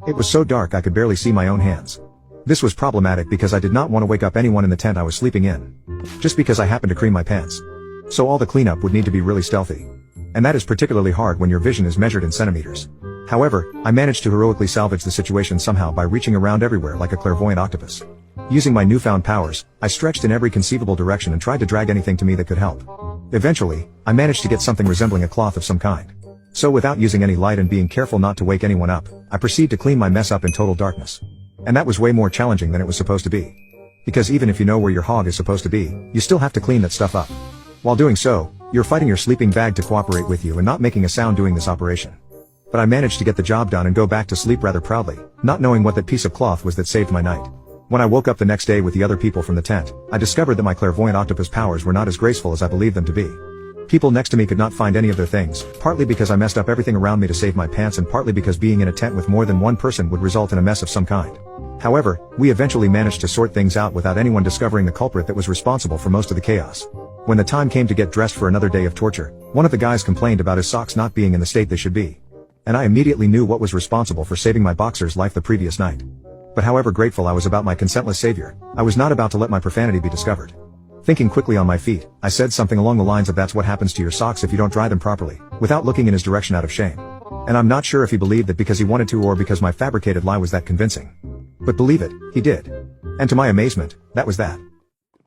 It was so dark I could barely see my own hands. This was problematic because I did not want to wake up anyone in the tent I was sleeping in. Just because I happened to cream my pants. So all the cleanup would need to be really stealthy. And that is particularly hard when your vision is measured in centimeters. However, I managed to heroically salvage the situation somehow by reaching around everywhere like a clairvoyant octopus. Using my newfound powers, I stretched in every conceivable direction and tried to drag anything to me that could help. Eventually, I managed to get something resembling a cloth of some kind. So without using any light and being careful not to wake anyone up, I proceeded to clean my mess up in total darkness. And that was way more challenging than it was supposed to be. Because even if you know where your hog is supposed to be, you still have to clean that stuff up. While doing so, you're fighting your sleeping bag to cooperate with you and not making a sound doing this operation. But I managed to get the job done and go back to sleep rather proudly, not knowing what that piece of cloth was that saved my night. When I woke up the next day with the other people from the tent, I discovered that my clairvoyant octopus powers were not as graceful as I believed them to be. People next to me could not find any of their things, partly because I messed up everything around me to save my pants and partly because being in a tent with more than one person would result in a mess of some kind. However, we eventually managed to sort things out without anyone discovering the culprit that was responsible for most of the chaos. When the time came to get dressed for another day of torture, one of the guys complained about his socks not being in the state they should be. And I immediately knew what was responsible for saving my boxer's life the previous night. But however grateful I was about my consentless savior, I was not about to let my profanity be discovered. Thinking quickly on my feet, I said something along the lines of that's what happens to your socks if you don't dry them properly, without looking in his direction out of shame. And I'm not sure if he believed that because he wanted to or because my fabricated lie was that convincing. But believe it, he did. And to my amazement, that was that.